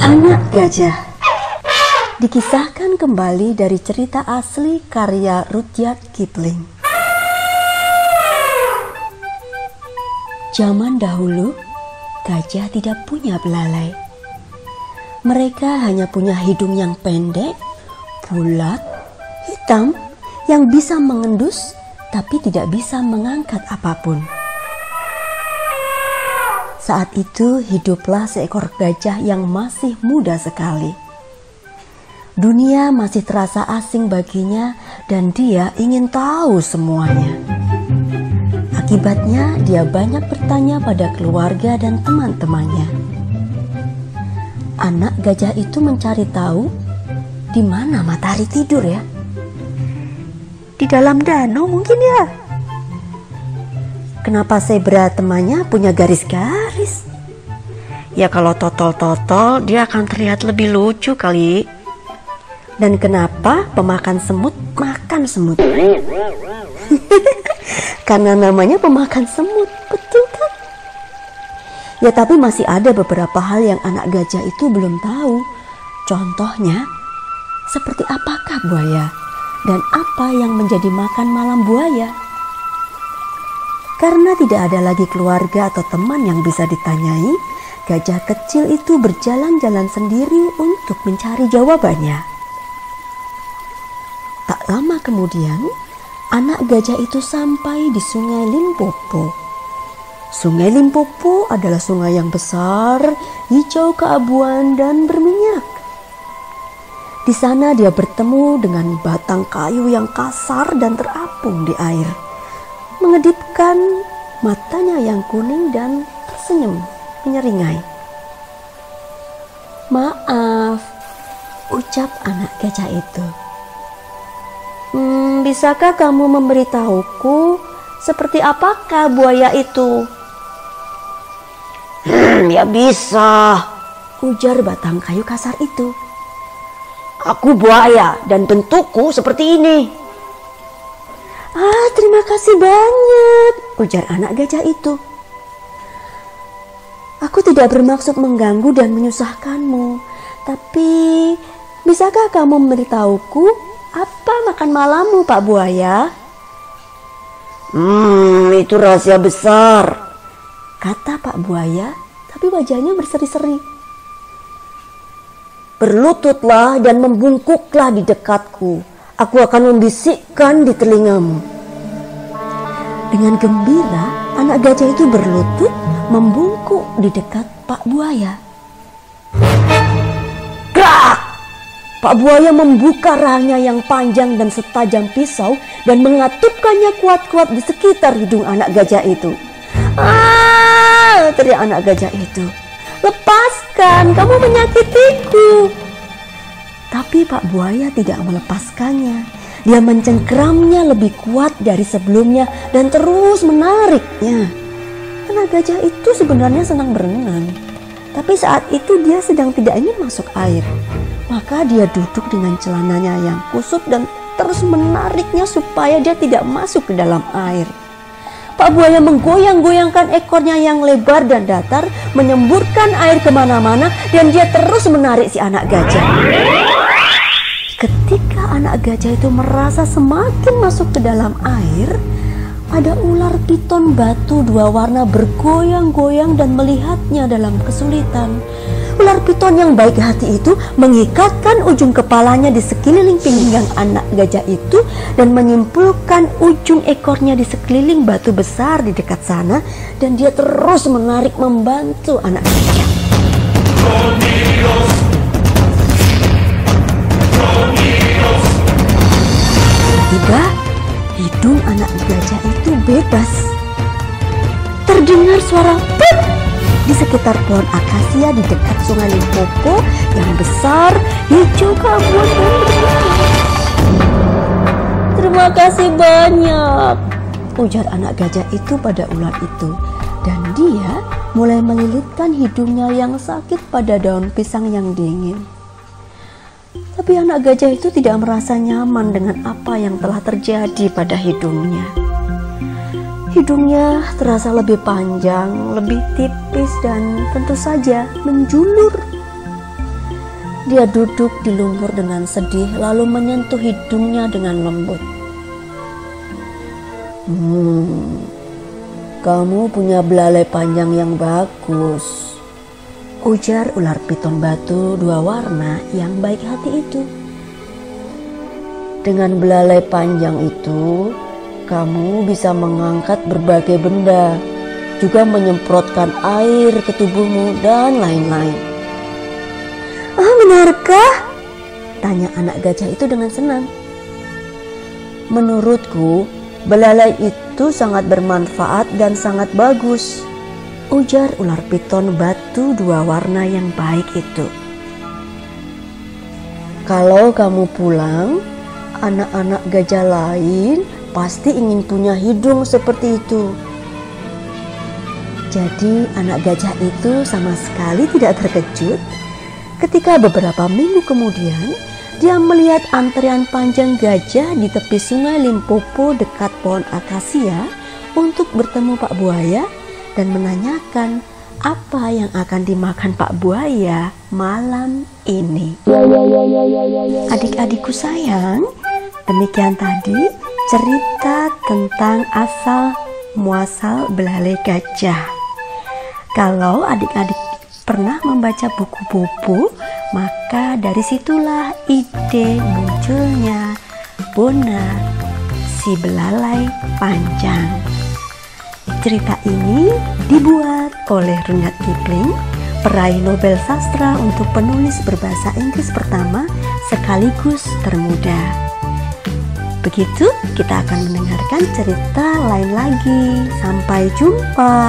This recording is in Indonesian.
Anak Gajah dikisahkan kembali dari cerita asli karya Rudyard Kipling. Zaman dahulu, gajah tidak punya belalai. Mereka hanya punya hidung yang pendek, bulat, hitam, yang bisa mengendus tapi tidak bisa mengangkat apapun. Saat itu hiduplah seekor gajah yang masih muda sekali. Dunia masih terasa asing baginya dan dia ingin tahu semuanya. Akibatnya dia banyak bertanya pada keluarga dan teman-temannya. Anak gajah itu mencari tahu di mana matahari tidur ya. Di dalam danau mungkin ya. Kenapa zebra temannya punya garis-garis? Ya kalau totol-totol dia akan terlihat lebih lucu kali. Dan kenapa pemakan semut makan semut? Karena namanya pemakan semut, betul kan? Ya tapi masih ada beberapa hal yang anak gajah itu belum tahu. Contohnya, seperti apakah buaya? Dan apa yang menjadi makan malam buaya? Karena tidak ada lagi keluarga atau teman yang bisa ditanyai, gajah kecil itu berjalan-jalan sendiri untuk mencari jawabannya. Tak lama kemudian, anak gajah itu sampai di Sungai Limpopo. Sungai Limpopo adalah sungai yang besar, hijau keabuan dan berminyak. Di sana dia bertemu dengan batang kayu yang kasar dan terapung di air. Mengedipkan matanya yang kuning dan tersenyum menyeringai. "Maaf," ucap anak gajah itu. Bisakah kamu memberitahuku seperti apakah buaya itu?" Ya bisa," ujar batang kayu kasar itu. "Aku buaya dan bentukku seperti ini." Terima kasih banyak," ujar anak gajah itu. "Aku tidak bermaksud mengganggu dan menyusahkanmu, tapi bisakah kamu memberitahuku apa makan malammu, Pak Buaya?" Itu rahasia besar," kata Pak Buaya, tapi wajahnya berseri-seri. "Berlututlah dan membungkuklah di dekatku. Aku akan membisikkan di telingamu." Dengan gembira, anak gajah itu berlutut membungkuk di dekat Pak Buaya. Gerak! Pak Buaya membuka rahangnya yang panjang dan setajam pisau dan mengatupkannya kuat-kuat di sekitar hidung anak gajah itu. Teriak anak gajah itu. "Lepaskan, kamu menyakitiku." Tapi Pak Buaya tidak melepaskannya. Dia mencengkeramnya lebih kuat dari sebelumnya dan terus menariknya. Anak gajah itu sebenarnya senang berenang, tapi saat itu dia sedang tidak ingin masuk air. Maka dia duduk dengan celananya yang kusut dan terus menariknya supaya dia tidak masuk ke dalam air. Pak Buaya menggoyang-goyangkan ekornya yang lebar dan datar, menyemburkan air kemana-mana, dan dia terus menarik si anak gajah. Ketika anak gajah itu merasa semakin masuk ke dalam air, ada ular piton batu dua warna bergoyang-goyang dan melihatnya dalam kesulitan. Ular piton yang baik hati itu mengikatkan ujung kepalanya di sekeliling pinggang anak gajah itu dan menyimpulkan ujung ekornya di sekeliling batu besar di dekat sana, dan dia terus menarik membantu anak gajah. Tiba-tiba hidung anak gajah itu bebas. Terdengar suara pip di sekitar pohon akasia di dekat Sungai Limpopo yang besar, hijau keabuan dan berminyak. "Terima kasih banyak," ujar anak gajah itu pada ular itu, dan dia mulai melilitkan hidungnya yang sakit pada daun pisang yang dingin. Tapi anak gajah itu tidak merasa nyaman dengan apa yang telah terjadi pada hidungnya. Hidungnya terasa lebih panjang, lebih tipis, dan tentu saja menjulur. Dia duduk di lumpur dengan sedih lalu menyentuh hidungnya dengan lembut. Kamu punya belalai panjang yang bagus, ujar ular piton batu 2 warna yang baik hati itu. Dengan belalai panjang itu, kamu bisa mengangkat berbagai benda, juga menyemprotkan air ke tubuhmu dan lain-lain. "Oh, benarkah?" tanya anak gajah itu dengan senang. "Menurutku, belalai itu sangat bermanfaat dan sangat bagus," ujar ular piton batu 2 warna yang baik itu. "Kalau kamu pulang, anak-anak gajah lain pasti ingin punya hidung seperti itu." Jadi anak gajah itu sama sekali tidak terkejut ketika beberapa minggu kemudian dia melihat antrean panjang gajah di tepi sungai Limpopo dekat pohon akasia untuk bertemu Pak Buaya dan menanyakan apa yang akan dimakan Pak Buaya malam ini. Adik-adikku sayang, demikian tadi cerita tentang asal muasal belalai gajah. Kalau adik-adik pernah membaca buku Bobo, maka dari situlah ide munculnya Bona si belalai panjang. Cerita ini dibuat oleh Rudyard Kipling, peraih Nobel Sastra untuk penulis berbahasa Inggris pertama sekaligus termuda. Begitu kita akan mendengarkan cerita lain lagi. Sampai jumpa.